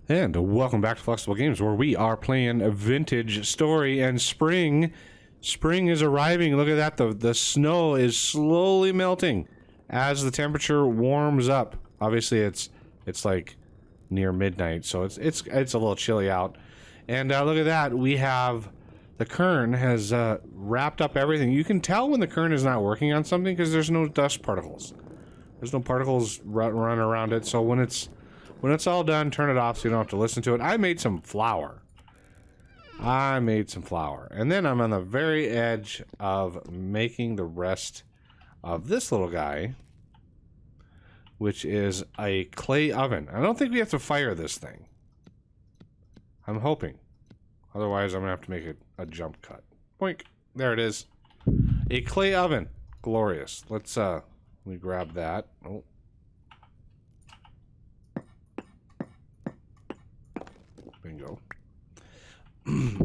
And welcome back to Flexible Games, where we are playing a vintage story. And spring is arriving. Look at that. The snow is slowly melting as the temperature warms up. Obviously, it's like near midnight, so it's a little chilly out. And look at that. We have the kern has wrapped up everything. You can tell when the kern is not working on something because there's no dust particles. There's no particles run around it. So when it's all done, turn it off so you don't have to listen to it. I made some flour. And then I'm on the very edge of making the rest of this little guy, which is a clay oven. I don't think we have to fire this thing. I'm hoping. Otherwise, I'm going to have to make a jump cut. Boink. There it is. A clay oven. Glorious. Let me grab that. Oh. Bingo.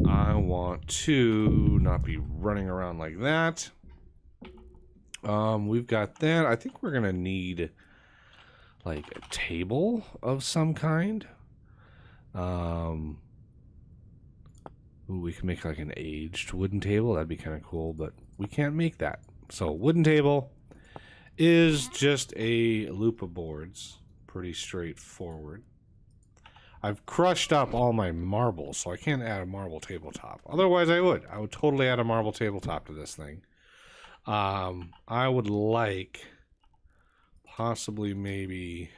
I want to not be running around like that. We've got that. I think we're gonna need like a table of some kind. Ooh, we can make like an aged wooden table. That'd be kind of cool, but we can't make that. So wooden table is just a loop of boards. Pretty straightforward. I've crushed up all my marbles, so I can't add a marble tabletop. Otherwise, I would. I would totally add a marble tabletop to this thing. I would like possibly maybe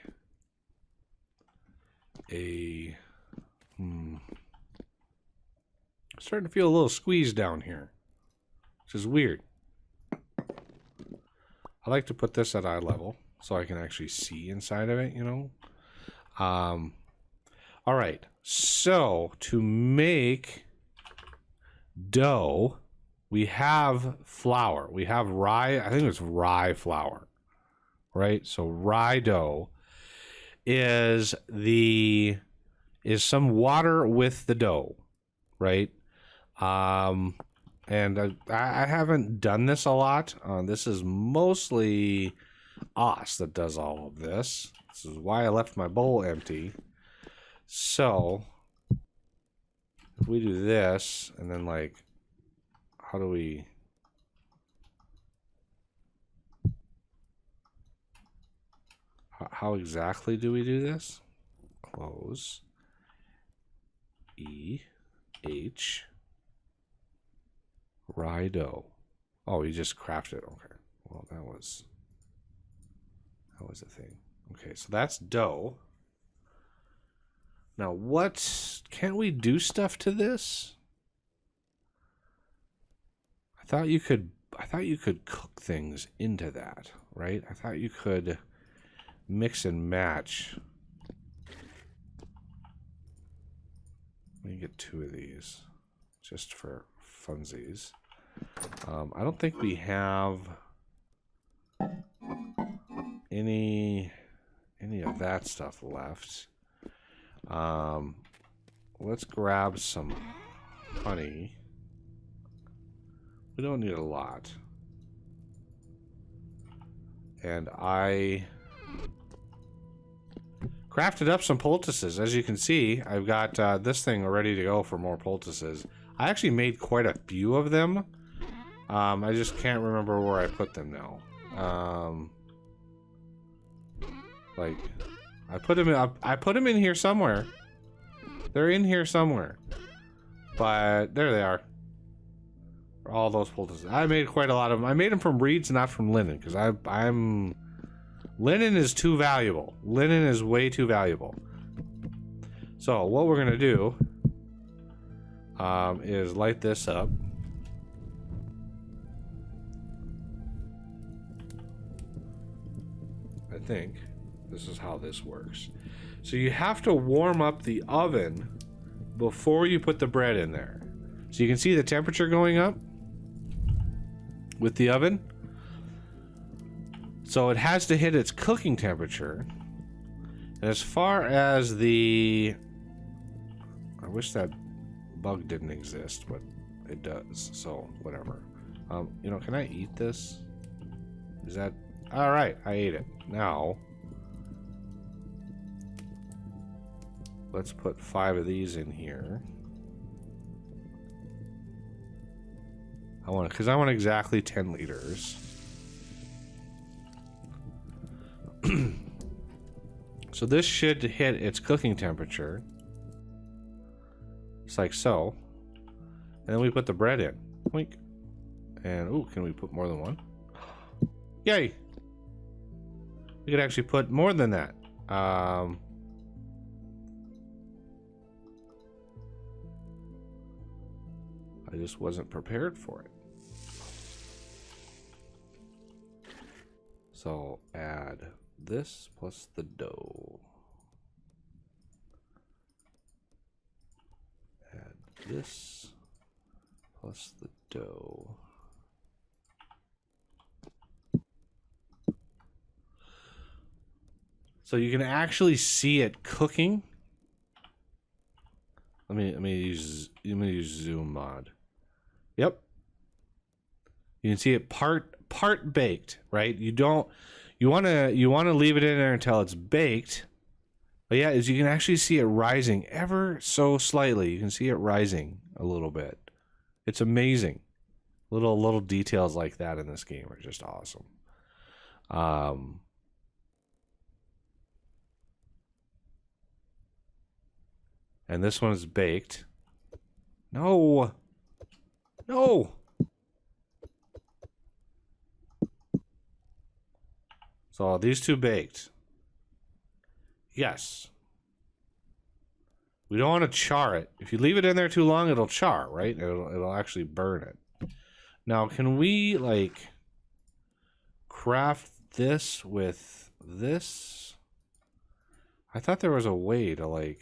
a... I'm starting to feel a little squeeze down here, which is weird. I like to put this at eye level so I can actually see inside of it, you know? All right, so to make dough, we have flour. We have rye. I think it's rye flour, right? So rye dough is some water with the dough, right? And I haven't done this a lot. This is mostly Os that does all of this. This is why I left my bowl empty. So, if we do this, and then like, how do we... How exactly do we do this? Close. E, H, rye dough. Oh, you just crafted it. Okay. Well, that was a thing. Okay, so that's dough. Now, can't we do stuff to this? I thought you could cook things into that, right? I thought you could mix and match. Let me get 2 of these, just for funsies. I don't think we have any of that stuff left. Let's grab some honey. We don't need a lot. And I crafted up some poultices. As you can see, I've got this thing ready to go for more poultices. I actually made quite a few of them. I just can't remember where I put them now. Like, I put them in here somewhere. They're in here somewhere. But there they are. All those poultices. I made quite a lot of them. I made them from reeds, not from linen, because linen is too valuable. Linen is way too valuable. So what we're gonna do is light this up. I think this is how this works. So you have to warm up the oven before you put the bread in there. So you can see the temperature going up with the oven. So it has to hit its cooking temperature. And as far as I wish that bug didn't exist, but it does. So whatever. You know, can I eat this? Is that... All right, I ate it. Now... let's put 5 of these in here. Because I want exactly 10 liters. So this should hit its cooking temperature. Just like so. And then we put the bread in. Wink. And, ooh, can we put more than one? Yay! We could actually put more than that. I just wasn't prepared for it. So add this plus the dough. Add this plus the dough. So you can actually see it cooking. Let me use zoom mod. Yep. You can see it part baked, right? You want to leave it in there until it's baked. But yeah, as you can actually see it rising ever so slightly. You can see it rising a little bit. It's amazing. Little details like that in this game are just awesome. And this one is baked. No. No. So these two baked. Yes. We don't want to char it. If you leave it in there too long, it'll char, right? It'll actually burn it. Now, can we like craft this with this? I thought there was a way to like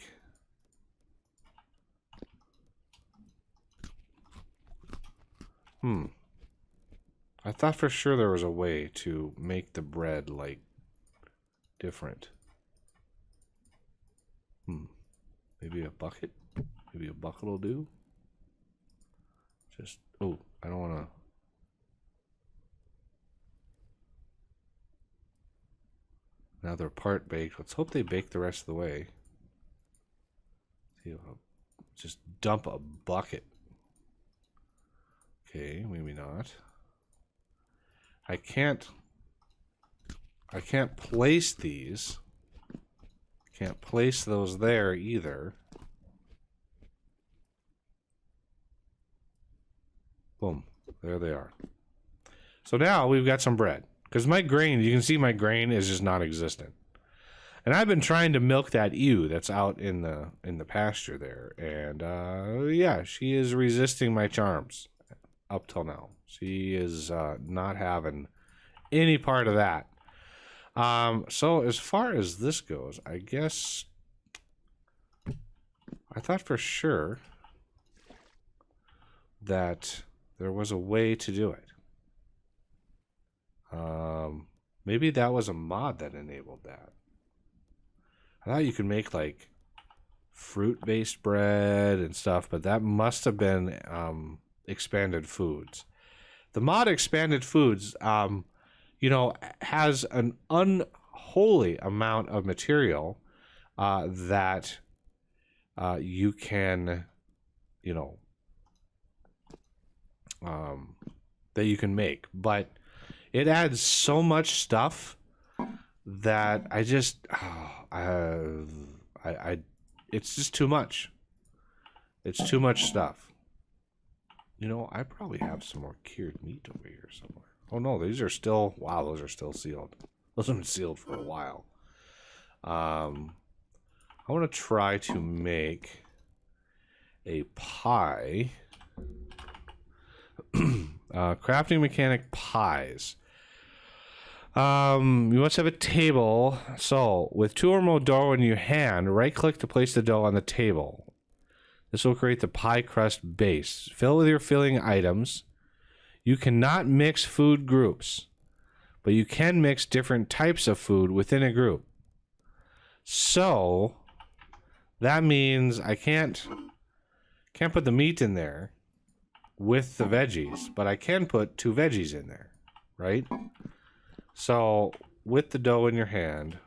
I thought for sure there was a way to make the bread, like, different. Maybe a bucket? Maybe a bucket will do? Just, oh, I don't want to... Now they're part baked. Let's hope they bake the rest of the way. See, I'll just dump a bucket. Okay, maybe not. I can't place these. Can't place those there either. Boom. There they are. So now we've got some bread. Because my grain, you can see my grain is just non-existent. And I've been trying to milk that ewe that's out in the pasture there. And yeah, she is resisting my charms up till now. She is not having any part of that. So as far as this goes, I guess I thought for sure that there was a way to do it. Maybe that was a mod that enabled that. I thought you could make like fruit-based bread and stuff, but that must have been expanded foods. The mod expanded foods, you know, has an unholy amount of material that you can, you know, that you can make, but it adds so much stuff that I just, it's just too much. It's too much stuff. You know, I probably have some more cured meat over here somewhere. Oh no, these are still, wow, those are still sealed. Those have been sealed for a while. I want to try to make a pie. Crafting mechanic pies. You must have a table. So, with 2 or more dough in your hand, right-click to place the dough on the table. This will create the pie crust base. Fill with your filling items. You cannot mix food groups, but you can mix different types of food within a group. So, that means I can't put the meat in there with the veggies, but I can put 2 veggies in there, right? So, with the dough in your hand,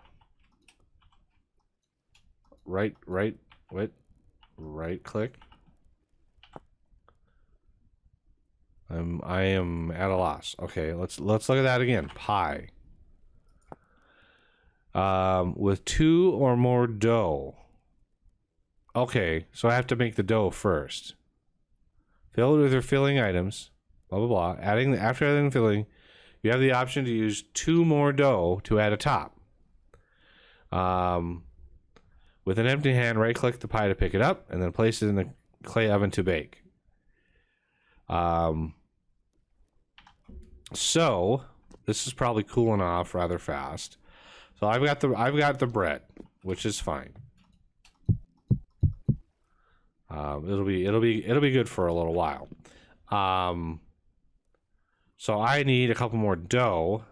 right Wait. Right click. I am at a loss. Okay, let's look at that again. Pie. With 2 or more dough. Okay, so I have to make the dough first. Fill it with your filling items. Blah blah blah. After adding the filling, you have the option to use 2 more dough to add a top. With an empty hand, right click the pie to pick it up, and then place it in the clay oven to bake. So this is probably cooling off rather fast. So I've got the bread, which is fine. It'll be good for a little while. So I need a couple more dough.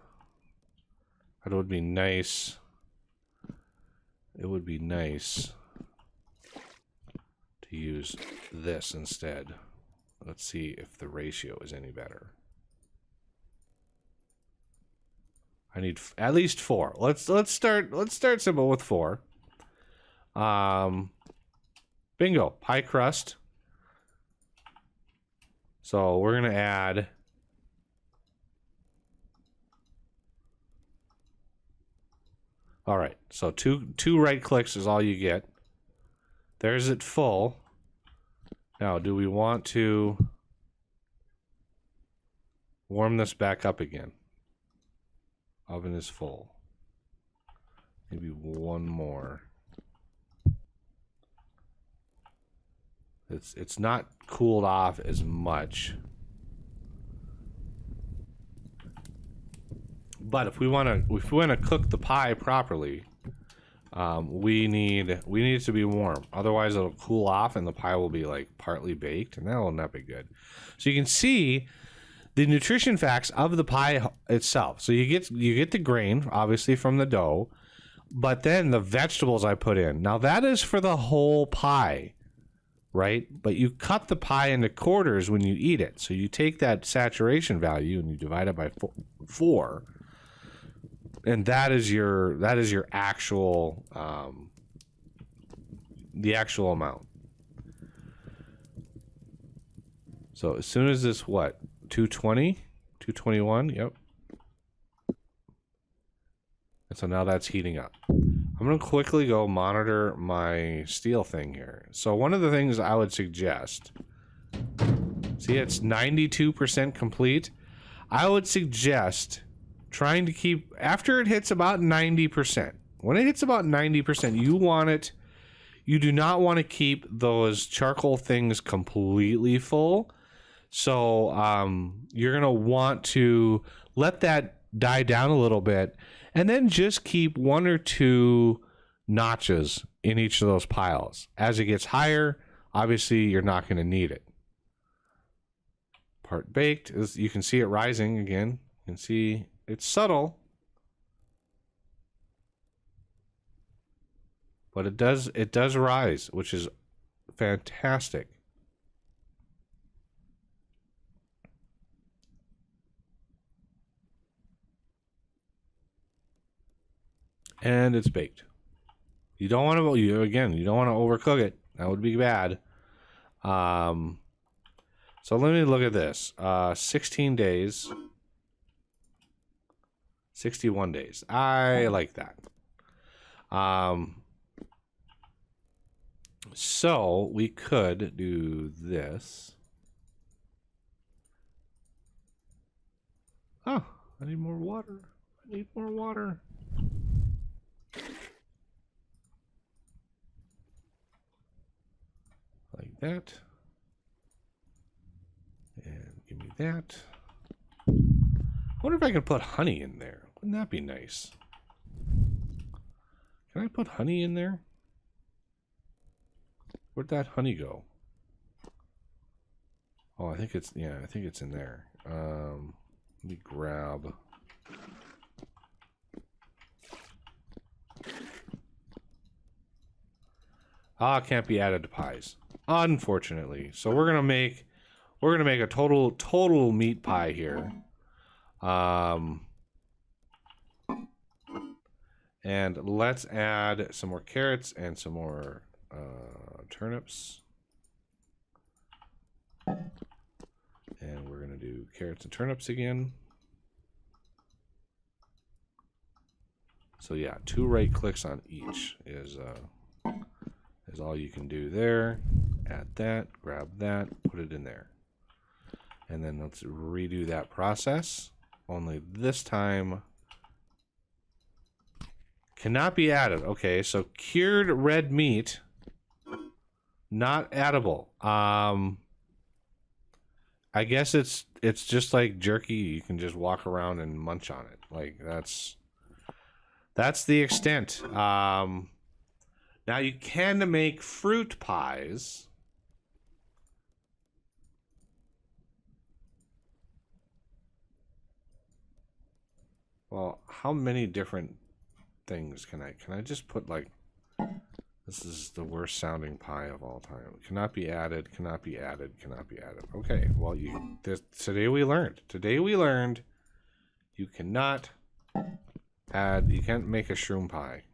It would be nice. It would be nice to use this instead. Let's see if the ratio is any better. I need at least 4. Let's start simple with 4. Bingo, pie crust. So we're gonna add all right, so two right clicks is all you get. There's it full. Now, do we want to warm this back up again? Oven is full. Maybe one more. It's not cooled off as much. But if we want to cook the pie properly, we need it to be warm. Otherwise, it'll cool off and the pie will be like partly baked, and that will not be good. So you can see the nutrition facts of the pie itself. So you get the grain, obviously, from the dough, but then the vegetables I put in. Now that is for the whole pie, right? But you cut the pie into quarters when you eat it. So you take that saturation value and you divide it by 4. And that is your actual the actual amount. So as soon as this 220, 221, yep. And so now that's heating up. I'm gonna quickly go monitor my steel thing here. So one of the things I would suggest, see, it's 92% complete. I would suggest trying to keep, after it hits about 90%, when it hits about 90%, you do not want to keep those charcoal things completely full. So you're going to want to let that die down a little bit and then just keep 1 or 2 notches in each of those piles. As it gets higher, obviously you're not going to need it. Part baked, you can see it rising again. You can see it's subtle, but it does rise, which is fantastic. And it's baked. You don't want to overcook it. That would be bad. So let me look at this. 16 days. 61 days. I like that. So we could do this. Oh, I need more water. I need more water. Like that. And give me that. I wonder if I can put honey in there. Wouldn't that be nice? Can I put honey in there? Where'd that honey go? Oh, I think it's in there. Let me grab. Can't be added to pies, unfortunately. So we're gonna make a total meat pie here. And let's add some more carrots and some more turnips. And we're going to do carrots and turnips again. So yeah, 2 right clicks on each is all you can do there. Add that, grab that, put it in there. And then let's redo that process. Only this time cannot be added. Okay, so cured red meat, not edible. I guess it's just like jerky. You can just walk around and munch on it. Like that's the extent. Now you can make fruit pies. Well, how many different things can I just put like, this is the worst sounding pie of all time. Cannot be added, cannot be added, cannot be added. Okay, well today we learned you cannot add, you can't make a shroom pie.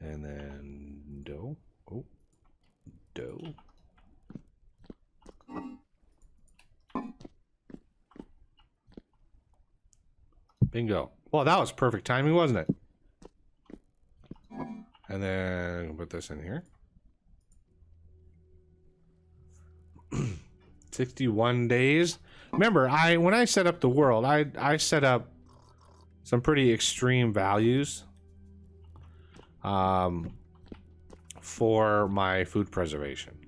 And then dough. Oh, dough. Bingo. Well, that was perfect timing, wasn't it? And then put this in here. 61 days. Remember, when I set up the world, I set up some pretty extreme values for my food preservation.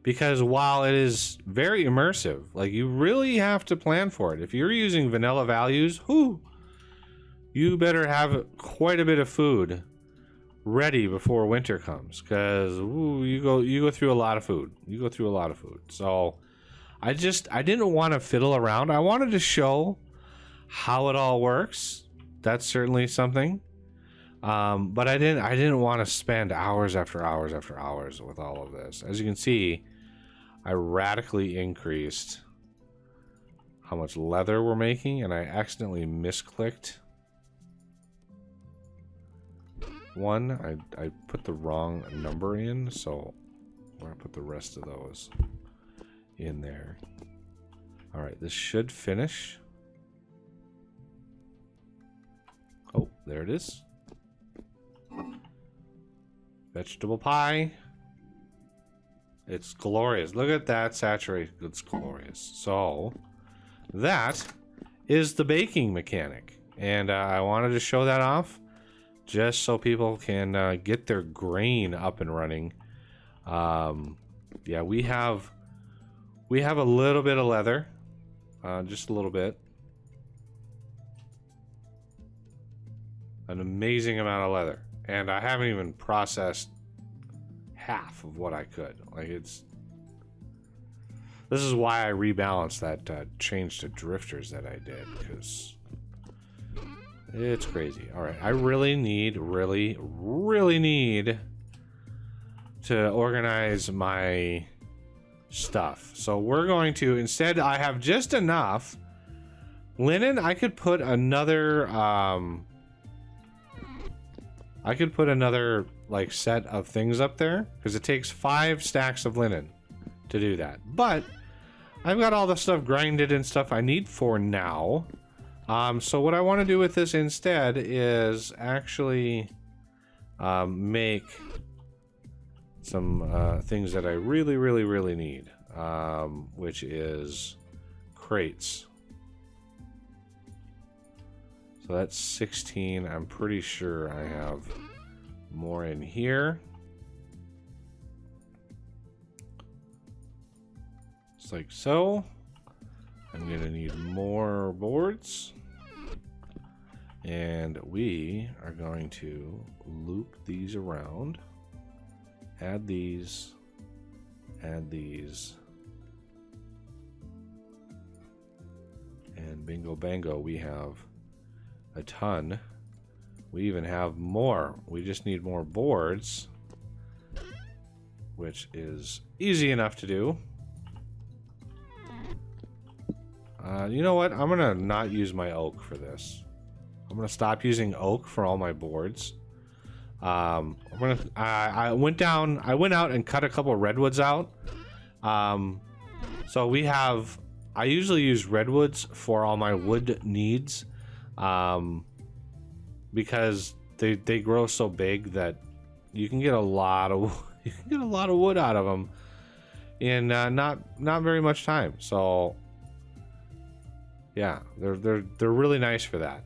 Because while it is very immersive, like you really have to plan for it. If you're using vanilla values, you better have quite a bit of food ready before winter comes, because you go through a lot of food. So I didn't want to fiddle around. I wanted to show how it all works. That's certainly something. But I didn't want to spend hours after hours after hours with all of this. As you can see, I radically increased how much leather we're making, and I accidentally misclicked one. I put the wrong number in, so we're gonna put the rest of those in there. All right, this should finish. Oh, there it is. Vegetable pie. It's glorious. Look at that saturation. It's glorious. So that is the baking mechanic, and I wanted to show that off just so people can get their grain up and running. Yeah, we have a little bit of leather, just a little bit. An amazing amount of leather, and I haven't even processed half of what I could. Like this is why I rebalanced that change to drifters that I did, because it's crazy. All right, I really need to organize my stuff. So we're going to, instead, I have just enough linen. I could put another like set of things up there, because it takes 5 stacks of linen to do that. But I've got all the stuff grinded and stuff I need for now. So what I want to do with this instead is actually make some things that I really need, which is crates. So that's 16. I'm pretty sure I have more in here. Just like so. I'm gonna need more boards, and we are going to loop these around, add these, and bingo bango, we have a ton. We even have more. We just need more boards, which is easy enough to do. You know what? I'm gonna not use my oak for this. I'm gonna stop using oak for all my boards. I went out and cut a couple of redwoods out. So we have, I usually use redwoods for all my wood needs, because they grow so big that you can get a lot of wood out of them in not very much time. So yeah, they're really nice for that.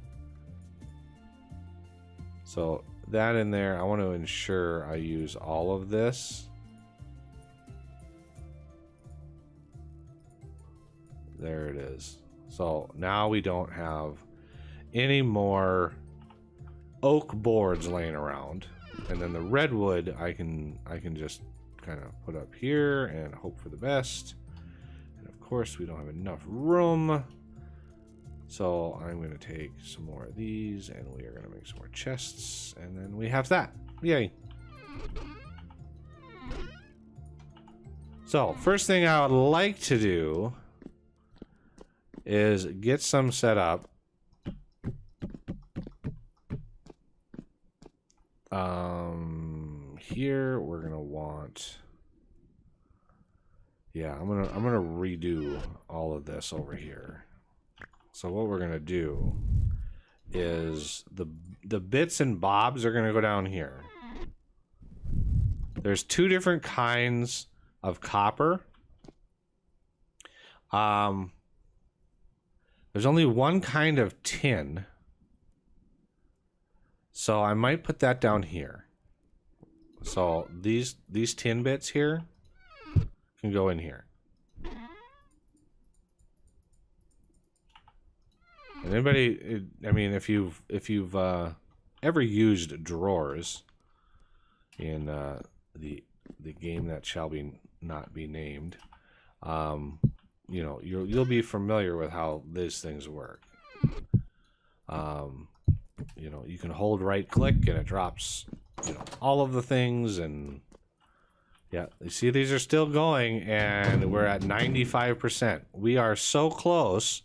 So that in there, I want to ensure I use all of this. There it is. So now we don't have any more oak boards laying around. And then the redwood I can just kind of put up here and hope for the best. And of course we don't have enough room. So I'm going to take some more of these and we are going to make some more chests. And then we have that. Yay. So first thing I would like to do is get some set up. Here we're gonna want, yeah, I'm gonna redo all of this over here. So what we're gonna do is the bits and bobs are gonna go down here. There's two different kinds of copper. There's only one kind of tin. So I might put that down here. So these tin bits here can go in here. And anybody, I mean, if you've ever used drawers in the game that shall not be named, you know, you'll be familiar with how these things work. You know, you can hold right click and it drops, you know, all of the things. And yeah, you see these are still going and we're at 95%. We are so close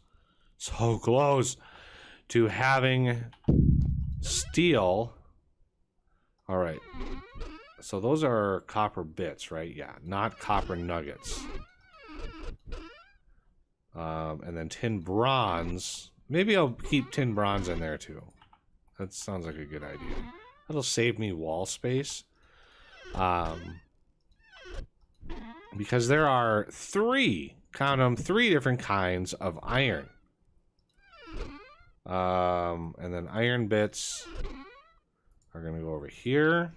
to having steel. All right, so those are copper bits, right? Yeah, not copper nuggets. And then tin bronze. Maybe I'll keep tin bronze in there too. That sounds like a good idea. That'll save me wall space. Because there are three different kinds of iron. And then iron bits are going to go over here.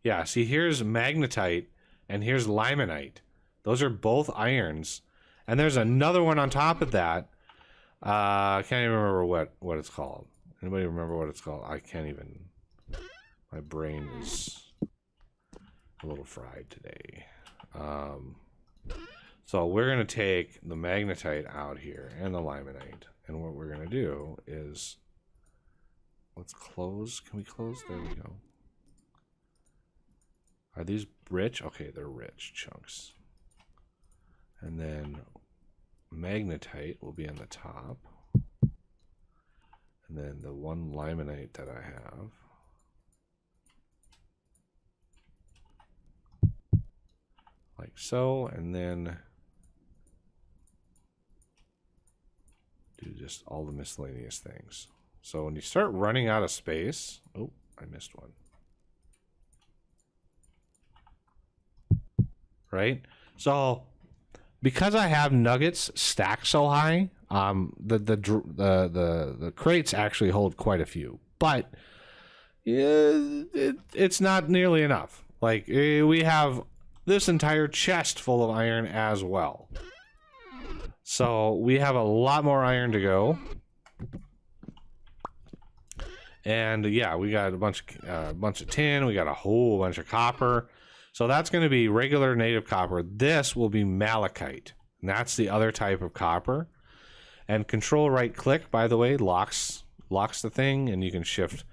Yeah, see, here's magnetite and here's limonite. Those are both irons. And there's another one on top of that. I can't even remember what it's called. Anybody remember what it's called? I can't even. My brain is a little fried today. So we're going to take the magnetite out here and the limonite. And what we're going to do is, let's close. Can we close? There we go. Are these rich? Okay, they're rich chunks. And then magnetite will be on the top. And then the one limonite that I have. Like so, and then do just all the miscellaneous things. So when you start running out of space, oh, I missed one. Right? So because I have nuggets stacked so high, the crates actually hold quite a few, but it's not nearly enough. Like we have this entire chest full of iron as well. So we have a lot more iron to go. And yeah, we got a bunch of tin, we got a whole bunch of copper. So that's going to be regular native copper. This will be malachite. And that's the other type of copper. And control right click, by the way, locks the thing, and you can shift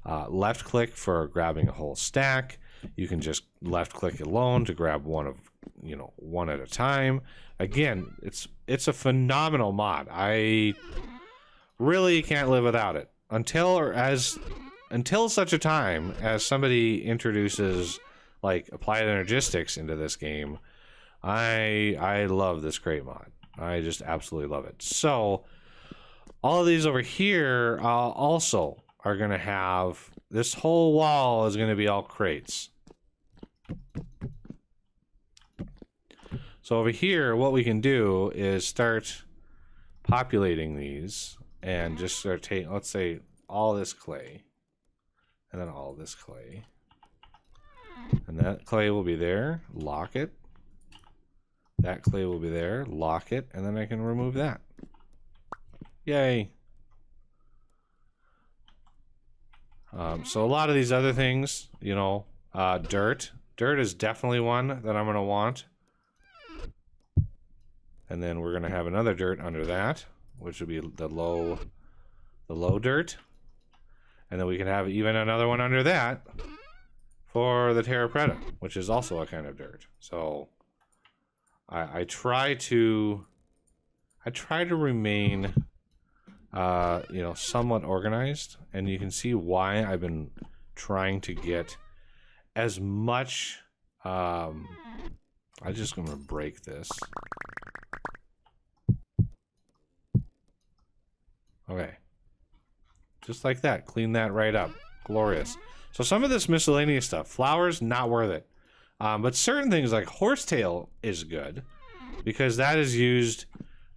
left click for grabbing a whole stack. You can just left click alone to grab one at a time. Again, it's a phenomenal mod. I really can't live without it. Until or as until such a time as somebody introduces like applied energistics into this game, I love this crate mod. I just absolutely love it. So all of these over here also are going to have, this whole wall is going to be all crates. So over here, what we can do is start populating these and just start taking, let's say, all this clay and then all this clay. And that clay will be there, lock it. That clay will be there, lock it, and then I can remove that. Yay. So a lot of these other things, you know, dirt. Dirt is definitely one that I'm going to want. And then we're going to have another dirt under that, which would be the low dirt. And then we can have even another one under that for the terra preta, which is also a kind of dirt. So I try to remain you know, somewhat organized, and you can see why I've been trying to get as much I'm just going to break this. Okay. Just like that. Clean that right up. Glorious. So some of this miscellaneous stuff, flowers, not worth it. But certain things like horsetail is good because that is used,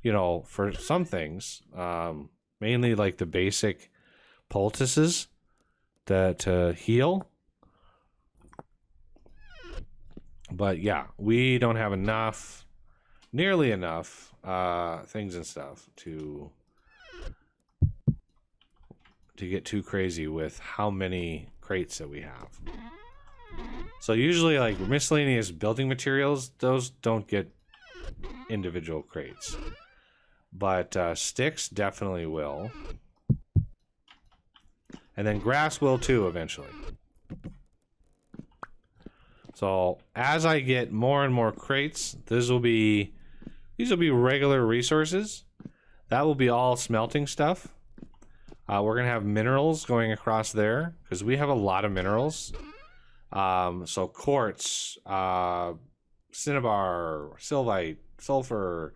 you know, for some things. Mainly like the basic poultices to heal. But yeah, we don't have enough, nearly enough things and stuff to get too crazy with how many crates that we have. So usually like miscellaneous building materials, those don't get individual crates. But sticks definitely will. And then grass will too eventually. So as I get more and more crates, these will be regular resources. That will be all smelting stuff. We're going to have minerals going across there because we have a lot of minerals. So quartz, cinnabar, sylvite, sulfur,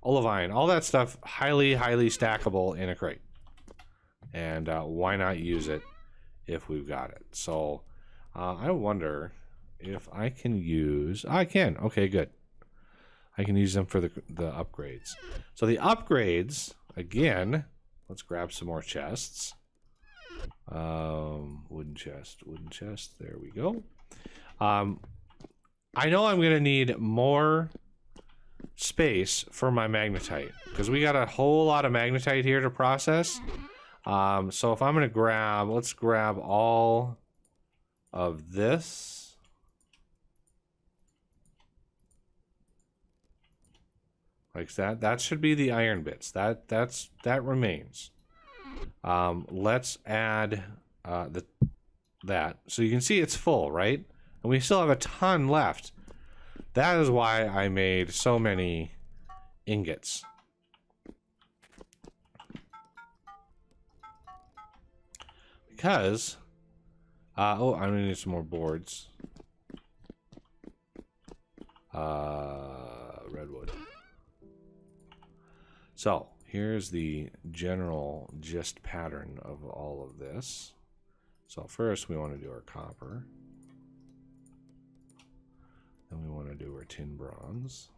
olivine, all that stuff, highly stackable in a crate. And why not use it if we've got it? So I wonder if I can use... I can. Okay, good. I can use them for the upgrades. So the upgrades, again... Let's grab some more chests. Wooden chest. There we go. I know I'm going to need more space for my magnetite because we got a whole lot of magnetite here to process. So if I'm going to grab, let's grab all of this. Like that. That should be the iron bits. That remains. Let's add that. So you can see it's full, right? And we still have a ton left. That is why I made so many ingots. Because oh, I'm gonna need some more boards. Redwood. So here's the general gist pattern of all of this. So first we want to do our copper. Then we want to do our tin bronze.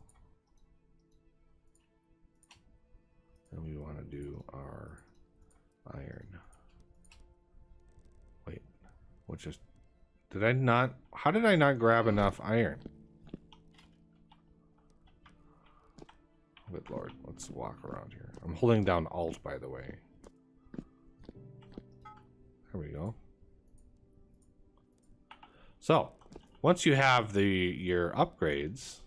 Then we want to do our iron. Wait, what just... Did I not... How did I not grab enough iron? Good lord, let's walk around here. I'm holding down Alt, by the way. There we go. So, once you have your upgrades,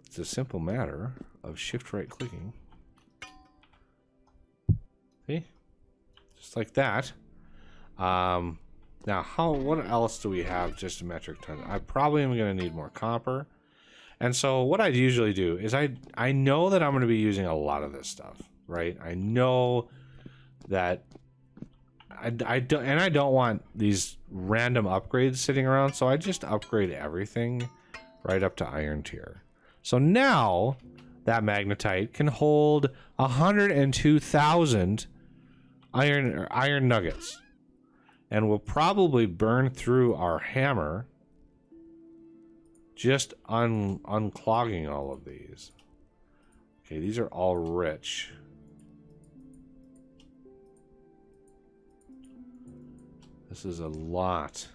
it's a simple matter of shift right clicking. See? Just like that. Now, what else do we have just a metric ton? I probably am going to need more copper. And so what I usually do is I know that I'm going to be using a lot of this stuff, right? I know that I don't want these random upgrades sitting around, so I just upgrade everything right up to iron tier. So now that magnetite can hold 102,000 iron nuggets, and will probably burn through our hammer just unclogging all of these. Okay, these are all rich. This is a lot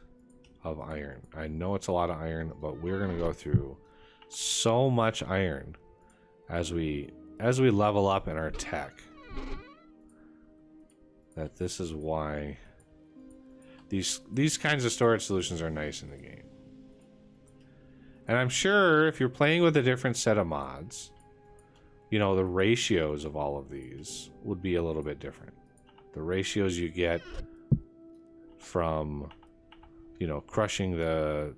of iron. I know it's a lot of iron, but we're going to go through so much iron as we level up in our tech, that this is why these kinds of storage solutions are nice in the game. And I'm sure if you're playing with a different set of mods, you know, the ratios of all of these would be a little bit different. The ratios you get from, you know, crushing the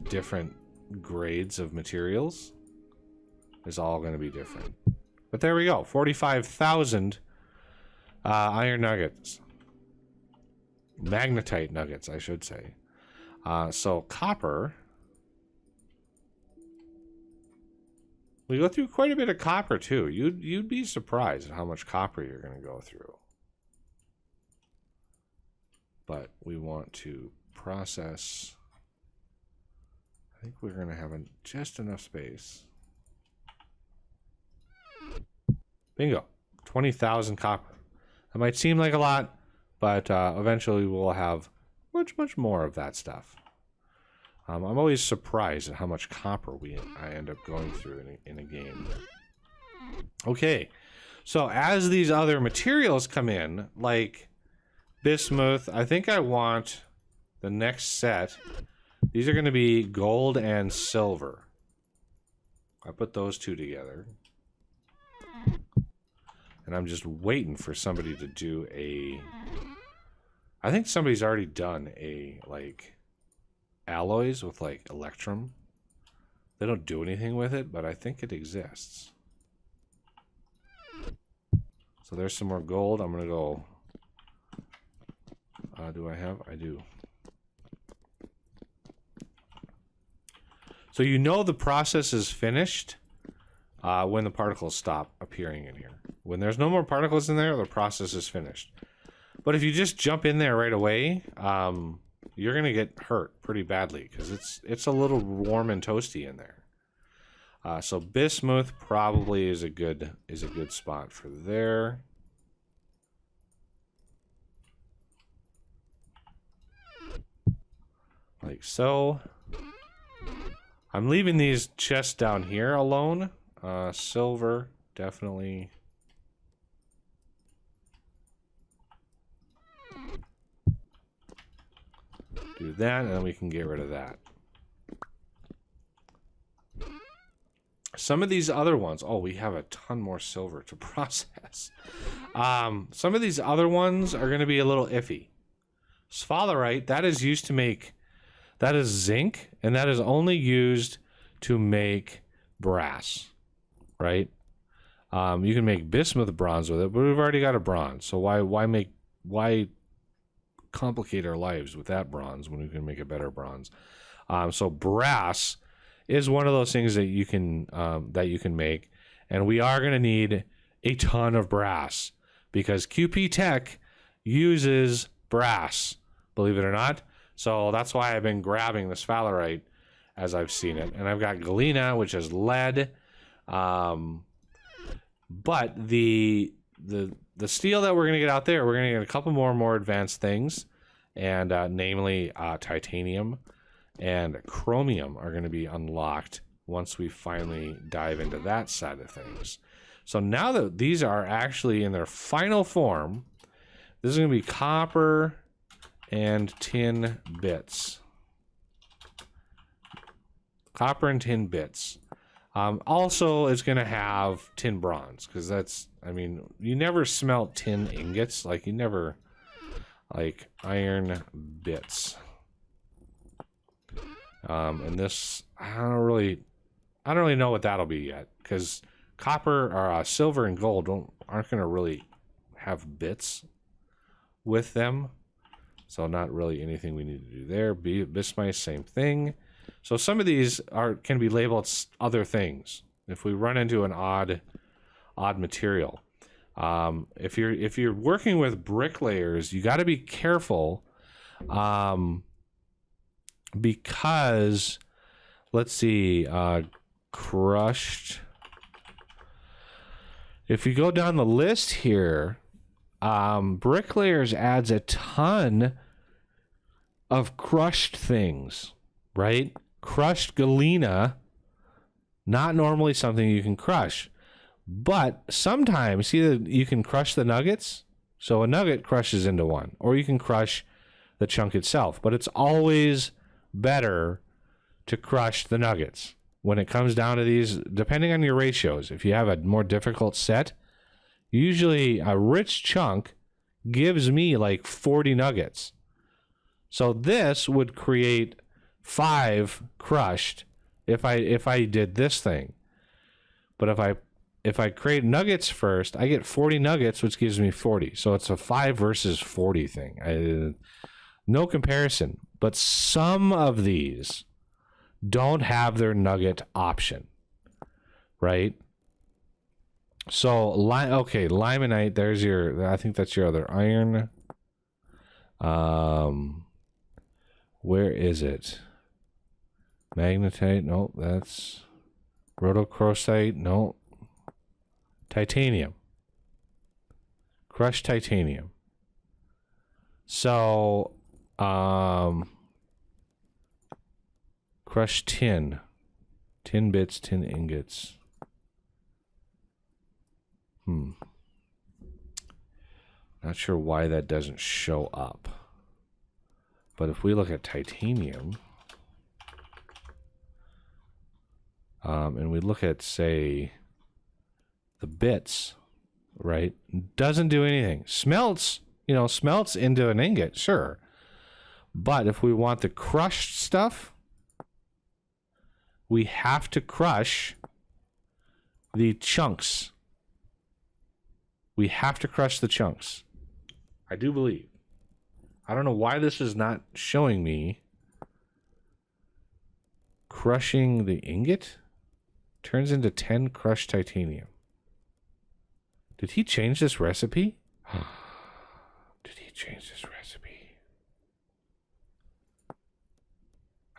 different grades of materials is all going to be different. But there we go, 45,000 iron nuggets. Magnetite nuggets, I should say. So copper. We go through quite a bit of copper too. You'd be surprised at how much copper you're going to go through. But we want to process. I think we're going to have just enough space. Bingo. 20,000 copper. That might seem like a lot, but eventually we'll have much more of that stuff. I'm always surprised at how much copper I end up going through in a game. Okay, so as these other materials come in, like bismuth, I think I want the next set. These are going to be gold and silver. I put those two together. And I'm just waiting for somebody to do a... I think somebody's already done a, like, alloys with, like, electrum. They don't do anything with it, but I think it exists. So there's some more gold. I'm going to go... do I have? I do. So you know the process is finished when the particles stop appearing in here. When there's no more particles in there, the process is finished. But if you just jump in there right away, you're gonna get hurt pretty badly because it's a little warm and toasty in there. So bismuth probably is a good spot for there. Like so. I'm leaving these chests down here alone. Silver, definitely. Do that, and then we can get rid of that. Some of these other ones, oh, we have a ton more silver to process. Some of these other ones are going to be a little iffy. Sphalerite, that is used to make, that is zinc, and that is only used to make brass, right? You can make bismuth bronze with it, but we've already got a bronze, so why complicate our lives with that bronze when we can make a better bronze? So brass is one of those things that you can make, and we are going to need a ton of brass because QP Tech uses brass, believe it or not. So that's why I've been grabbing the sphalerite as I've seen it, and I've got galena, which is lead, but the steel that we're going to get out there, we're going to get a couple more advanced things, and namely titanium and chromium are going to be unlocked once we finally dive into that side of things. So now that these are actually in their final form, this is going to be copper and tin bits. Copper and tin bits. Also, it's going to have tin bronze, because that's, I mean, you never smelt tin ingots, like you never, like iron bits. And this, I don't really know what that'll be yet, because copper or silver and gold aren't going to really have bits. with them. So not really anything we need to do there. Bismuth, same thing. So some of these can be labeled other things. If we run into an odd material, if you're working with bricklayers, you got to be careful, because let's see, crushed. If you go down the list here, bricklayers adds a ton of crushed things, right? Crushed galena, not normally something you can crush, but sometimes you can crush the nuggets. So a nugget crushes into one, or you can crush the chunk itself, but it's always better to crush the nuggets when it comes down to these, depending on your ratios. If you have a more difficult set, usually a rich chunk gives me like 40 nuggets. So this would create 5 crushed if I did this thing. But if I create nuggets first, I get 40 nuggets, which gives me 40. So it's a 5 versus 40 thing. No comparison. But some of these don't have their nugget option, right? So, limonite, there's I think that's your other iron. Where is it? Magnetite, no, that's rhodochrosite, no. Titanium. Crushed titanium. So, crushed tin. Tin bits, tin ingots. Not sure why that doesn't show up. But if we look at titanium, and we look at, say, the bits, right? Doesn't do anything. Smelts into an ingot, sure. But if we want the crushed stuff, we have to crush the chunks. We have to crush the chunks. I do believe. I don't know why this is not showing me. Crushing the ingot turns into 10 crushed titanium. Did he change this recipe? Did he change this recipe?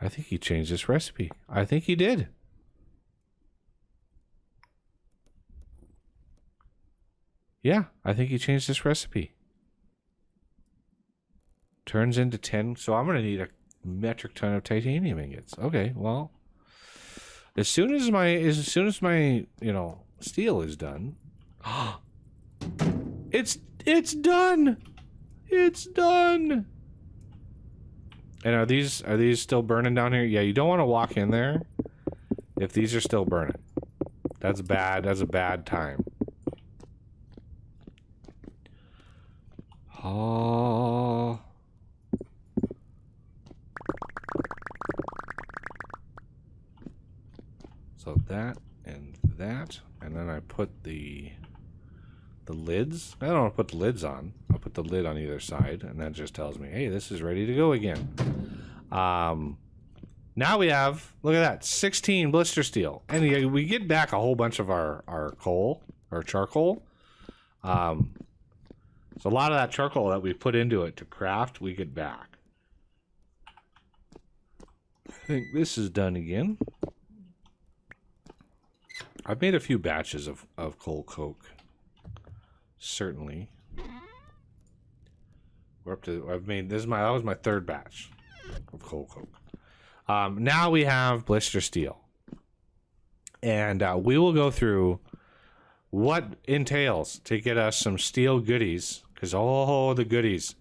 I think he changed this recipe. I think he did. Yeah, I think he changed this recipe. Turns into 10. So I'm going to need a metric ton of titanium ingots. Okay, well, as soon as my steel is done, it's done. It's done. And are these still burning down here? Yeah, you don't want to walk in there if these are still burning. That's bad. That's a bad time. Oh. So that, and then I put the lids. I don't want to put the lids on. I'll put the lid on either side, and that just tells me, hey, this is ready to go again. Now we have, look at that, 16 blister steel, and we get back a whole bunch of our coal, or charcoal. So a lot of that charcoal that we put into it to craft, we get back. I think this is done again. I've made a few batches of coal coke. Certainly. We're up to, that was my third batch of coal coke. Now we have blister steel. And we will go through what entails to get us some steel goodies. Because, the goodies.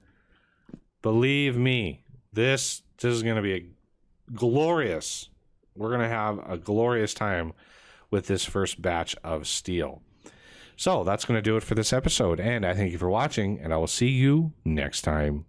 Believe me, this is going to be a glorious. We're going to have a glorious time with this first batch of steel. So that's going to do it for this episode. And I thank you for watching, and I will see you next time.